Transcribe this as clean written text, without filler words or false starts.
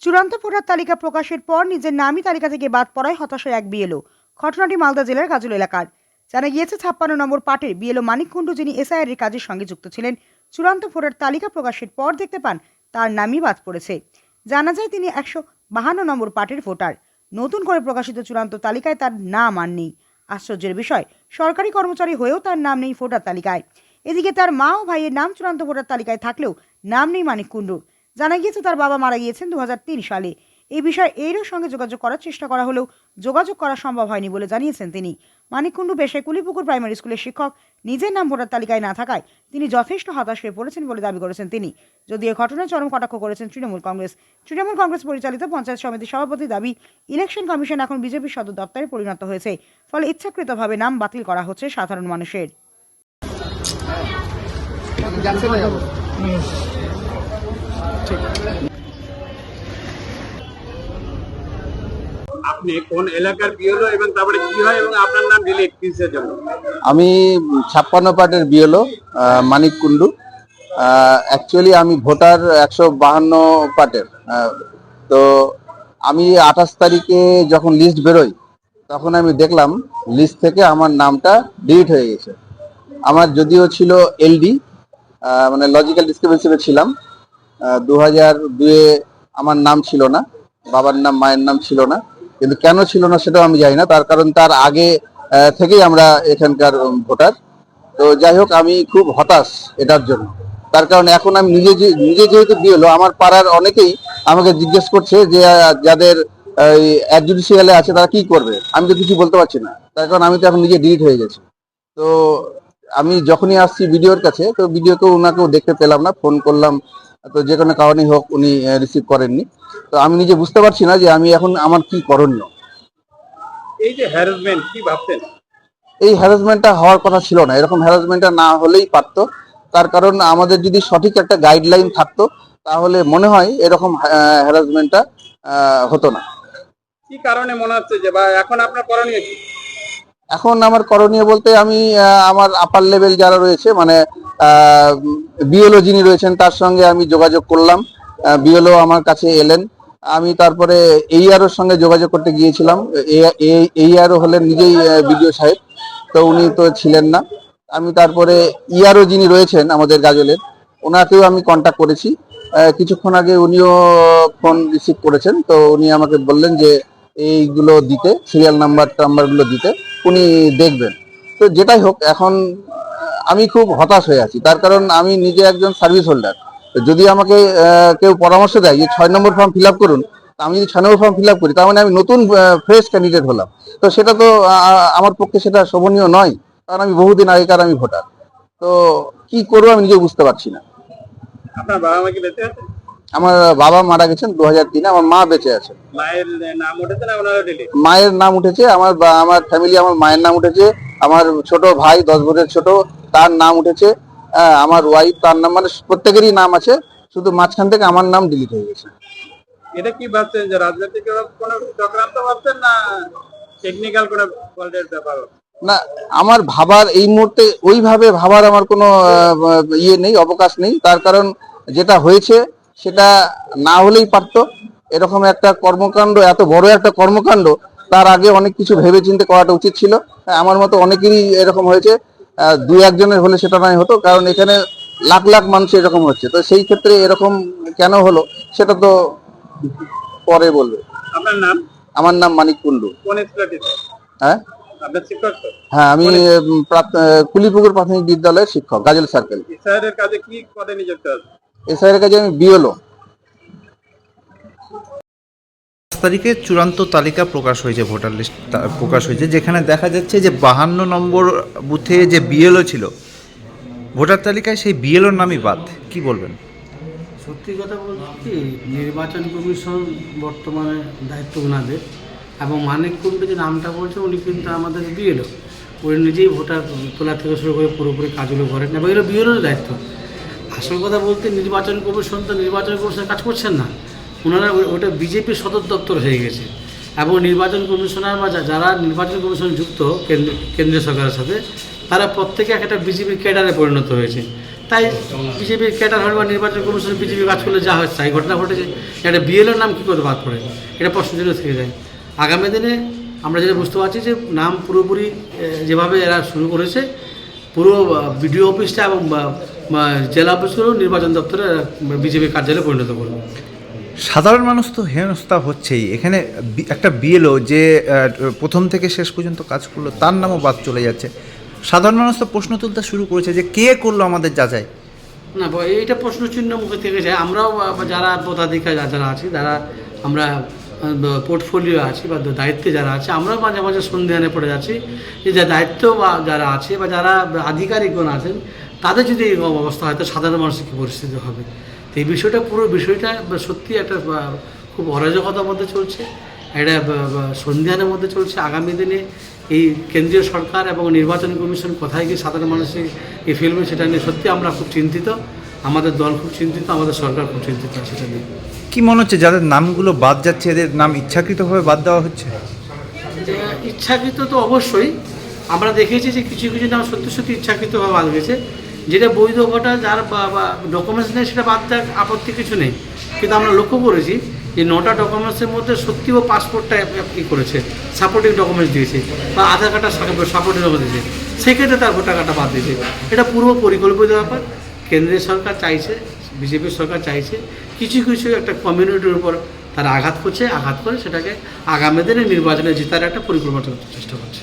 চূড়ান্ত ভোটার তালিকা প্রকাশের পর নিজের নামই তালিকা থেকে বাদ পড়ায় হতাশায় এক বিএলও। ঘটনাটি মালদা জেলার গাজল এলাকার। জানা গিয়েছে 56 নম্বর পার্টির বিএলও মানিক কুণ্ডু, যিনি এসআইআর এর কাজের সঙ্গে যুক্ত ছিলেন, চূড়ান্ত ভোটার তালিকা প্রকাশের পর দেখতে পান তার নামই বাদ পড়েছে। জানা যায় তিনি 152 নম্বর পার্টির ভোটার। নতুন করে প্রকাশিত চূড়ান্ত তালিকায় তার নাম আর নেই। আশ্চর্যের বিষয়, সরকারি কর্মচারী হয়েও তার নাম নেই ভোটার তালিকায়। এদিকে তার মা ও ভাইয়ের নাম চূড়ান্ত ভোটার তালিকায় থাকলেও নাম নেই মানিক কুণ্ডুর। জানা গিয়েছে তার বাবা মারা গিয়েছেন 2003 সালে। এই বিষয়ে এরও সঙ্গে যোগাযোগ করার চেষ্টা করা হলেও যোগাযোগ করা সম্ভব হয়নি বলে জানিয়েছেন তিনি। মানিক কুণ্ডু পেশায় কুলিপুকুর প্রাইমারি স্কুলের শিক্ষক। নিজের নাম ভোটার তালিকায় না থাকায় তিনি যথেষ্ট হতাশ হয়ে পড়েছেন বলে দাবি করেছেন তিনি। যদিও ঘটনায় চরম কটাক্ষ করেছেন তৃণমূল কংগ্রেস পরিচালিত পঞ্চায়েত সমিতির সভাপতি দাবি, ইলেকশন কমিশন এখন বিজেপির সদর দপ্তরে পরিণত হয়েছে, ফলে ইচ্ছাকৃতভাবে নাম বাতিল করা হচ্ছে সাধারণ মানুষের। আপনি কোন এলাকার বিএলও এবং তারপরে কি হয় এবং আপনার নাম ডিলিট কিসের জন্য? আমি 56 পার্টের বিএলও মানিক কুণ্ডু। অ্যাকচুয়ালি আমি ভোটার 152 পার্টের। তো আমি 28 তারিখে যখন লিস্ট বেরোই তখন আমি দেখলাম লিস্ট থেকে আমার নামটা ডিলিট হয়ে গেছে। আমার যদিও ছিল এলডি, মানে লজিক্যাল ডিসক্রিপেন্সিতে ছিলাম। 2002-এ আমার নাম ছিল না, বাবার নাম মায়ের নাম ছিল না। কিন্তু কেন ছিল না সেটাও আমি জানি না, তার কারণ তার আগে থেকেই আমরা এখানকার ভোটার। তো যাই হোক, আমি খুব হতাশ এটার জন্য। তার কারণ এখন আমি নিজে যেহেতু বিএলও, আমার পাড়ার অনেকেই আমাকে জিজ্ঞেস করছে যে যাদের অ্যাডজুডিশিয়ালে আছে তারা কি করবে। আমি তো কিছু বলতে পারছি না, তার কারণ আমি তো এখন নিজে ডিলিট হয়ে গেছি। তো আমি যখনই আসছি ভিডিওর কাছে, তো ভিডিওকেও ওনাকেও দেখতে পেলাম না, ফোন করলাম, তো যে কোনো কারণেই হোক উনি রিসিভ করেননি। তো আমি নিজে বুঝতে পারছি না যে আমি এখন আমার কি করণীয়। এই যে হ্যারাসমেন্ট, কি ভাবছেন? এই হ্যারাসমেন্টটা হওয়ার কথা ছিল না, এরকম হ্যারাসমেন্টটা না হলেই পারতো। তার কারণ আমাদের যদি সঠিক একটা গাইডলাইন থাকতো তাহলে মনে হয় এরকম হ্যারাসমেন্টটা হতো না। কি কারণে মনে হচ্ছে যে বা এখন আপনার করণীয় কি? এখন আমার করণীয় বলতে আমি আমার আপার লেভেল যারা রয়েছে, মানে বিএলও যিনি রয়েছেন তার সঙ্গে আমি যোগাযোগ করলাম। বিএলও আমার কাছে এলেন। আমি তারপরে এইআরওর সঙ্গে যোগাযোগ করতে গিয়েছিলাম। এইআরও হলেন নিজেই বিডিও সাহেব, তো উনি তো ছিলেন না। আমি তারপরে ইআরও যিনি রয়েছেন আমাদের গাজলের, ওনাকেও আমি কন্ট্যাক্ট করেছি। কিছুক্ষণ আগে উনিও ফোন রিসিভ করেছেন। তো উনি আমাকে বললেন যে এইগুলো দিতে, সিরিয়াল নাম্বারগুলো দিতে উনি দেখবেন। তো যেটাই হোক, এখন আমি খুব হতাশ হয়ে আছি। তার কারণ আমি নিজে একজন সার্ভিস হোল্ডার। যদি আমাকে কেউ পরামর্শ দেয় যে 6 নম্বর ফর্ম ফিল আপ করুন, আমি যদি 6 নম্বর ফর্ম ফিল আপ করি তার মানে আমি নতুন ফ্রেশ ক্যান্ডিডেট হলাম। তো সেটা তো আমার পক্ষে সেটা শোভনীয় নয়, কারণ আমি বহুদিন আগেকার আমি ভোটার। তো কি করবো আমি নিজে বুঝতে পারছি না। আপনার বাবা মা কি বেঁচে আছে? আমার বাবা মারা গেছেন 2003-এ, আমার মা বেঁচে আছে। মায়ের নাম উঠেছে না ওনারও ডিলিট? মায়ের নাম উঠেছে, আমার ফ্যামিলি, আমার মায়ের নাম উঠেছে, আমার ছোট ভাই 10 বছরের ছোট, তার নাম উঠেছে, আমার ওয়াইফ তার নাম, মানে প্রত্যেকেরই নাম আছে, শুধু মাঝখান থেকে আমার নাম ডিলিট হয়ে গেছে। এটা কি ভাবছেন যে রাজনৈতিক কোনো চক্রান্ত ভাবছেন না টেকনিক্যাল কোনো ফল্টের ব্যাপার? না, আমার ভাবার এই মুহূর্তে ওইভাবে ভাবার আমার কোনো ইয়ে নেই, অবকাশ নেই। তার কারণ যেটা হয়েছে সেটা না হলেই পারতো। এরকম একটা কর্মকাণ্ড, এত বড় একটা কর্মকাণ্ড, তার আগে অনেক কিছু ভেবে চিন্তে করাটা উচিত ছিল। আমার মতো অনেকেরই এরকম হয়েছে, 2-1 জনের হলে সেটা নয় হতো, কারণ এখানে লাখ লাখ মানুষ এরকম হচ্ছে। তো সেই ক্ষেত্রে এরকম কেন হলো সেটা তো পরে বলবে। আপনার নাম? আমার নাম মানিক কুণ্ডু। কোন স্কুলের টিচার? হ্যাঁ, আপনার শিক্ষক তো? হ্যাঁ, আমি কুলিপুকুর প্রাথমিক বিদ্যালয়ের শিক্ষক, গাজল সার্কেল। এসআইআর কাজে কি পদে নিযুক্ত আছে? এসআইআর কাজে আমি বিএলও। তারিখে চূড়ান্ত তালিকা প্রকাশ হয়েছে, ভোটার লিস্ট প্রকাশ হয়েছে, যেখানে দেখা যাচ্ছে যে 52 নম্বর বুথে যে বিএলও ছিল ভোটার তালিকায়, সেই বিএলওর নামই বাদ। কি বলবেন? সত্যি কথা বলতে কি, নির্বাচন কমিশন বর্তমানে দায়িত্ব ওনাদের, এবং মানিক কুণ্ডু যে নামটা বলছে উনি কিন্তু আমাদের বিএলও, উনি নিজেই ভোটার তোলা থেকে শুরু করে পুরোপুরি কাজগুলো করেন, এবং এগুলো বিএলওর দায়িত্ব। আসল কথা বলতে নির্বাচন কমিশন তো নির্বাচন কমিশনের কাজ করছেন না, ওনারা ওটা বিজেপির সদর দপ্তর হয়ে গেছে। এবং নির্বাচন কমিশনার বা যারা নির্বাচন কমিশন যুক্ত কেন্দ্রীয় সরকারের সাথে, তারা প্রত্যেকে একটা বিজেপির ক্যাডারে পরিণত হয়েছে। তাই বিজেপির ক্যাডার হল বা নির্বাচন কমিশন বিজেপি কাজ করলে যা হচ্ছে এই ঘটনা ঘটেছে, একটা বিএলওর নাম কী করে বাদ পড়ে, এটা প্রশ্নচিহ্ন থেকে যায়। আগামী দিনে আমরা যেটা বুঝতে পারছি যে নাম পুরোপুরি যেভাবে এরা শুরু করেছে, পুরো বিডিও অফিসটা এবং জেলা অফিসগুলো নির্বাচন দপ্তরে বিজেপি কার্যালয়ে পরিণত করবে। সাধারণ মানুষ তো হেনস্থা হচ্ছেই। এখানে একটা বিএলও যে প্রথম থেকে শেষ পর্যন্ত কাজ করলো তার নামও বাদ চলে যাচ্ছে। সাধারণ মানুষ তো প্রশ্ন তুলতে শুরু করেছে যে কে করলো আমাদের যাচাই। না, এইটা প্রশ্ন চিহ্ন মুখে থেকে যায়। আমরাও যারা পদাধিকার যারা আছি, যারা আমরা পোর্টফোলিও আছি বা দায়িত্বে যারা আছে, আমরাও মাঝে মাঝে সন্দেহানে পড়ে যাচ্ছি যে যা দায়িত্ব বা যারা আছে বা যারা আধিকারিকগণ আছেন, তাদের যদি এই অবস্থা হয় তো সাধারণ মানুষের কী পরিস্থিতি হবে। তো এই বিষয়টা, পুরো বিষয়টা সত্যি একটা খুব অরাজকতার মধ্যে চলছে, একটা সন্দেহানের মধ্যে চলছে। আগামী দিনে এই কেন্দ্রীয় সরকার এবং নির্বাচন কমিশন কোথায় গিয়ে সাধারণ মানুষের এই ফিল্মে, সেটা নিয়ে সত্যি আমরা খুব চিন্তিত, আমাদের দল খুব চিন্তিত, আমাদের সরকার খুব চিন্তিত সেটা নিয়ে। কি মনে হচ্ছে যাদের নামগুলো বাদ যাচ্ছে এদের নাম ইচ্ছাকৃতভাবে বাদ দেওয়া হচ্ছে? ইচ্ছাকৃত তো অবশ্যই, আমরা দেখেছি যে কিছু কিছু নাম সত্যি সত্যি ইচ্ছাকৃতভাবে বাদ গেছে। যেটা বৈধ ভোটার, যার ডকুমেন্টস নেই, সেটা বাদ দেওয়ার আপত্তি কিছু নেই। কিন্তু আমরা লক্ষ্য করেছি যে 9টা ডকুমেন্টসের মধ্যে সত্যি ও পাসপোর্টটা করেছে, সাপোর্টিং ডকুমেন্টস দিয়েছে, বা আধার কার্ডটা সাপোর্টিং ডকুমেন্টস দিয়েছে, সেক্ষেত্রে তার ভোটার কার্ডটা বাদ দিয়েছে। এটা পূর্ব পরিকল্পিত ব্যাপার। কেন্দ্রীয় সরকার চাইছে, বিজেপি সরকার চাইছে কিছু কিছু একটা কমিউনিটির উপর তারা আঘাত করে সেটাকে আগামী দিনে নির্বাচনে জেতার একটা পরিকল্পনা চেষ্টা করছে।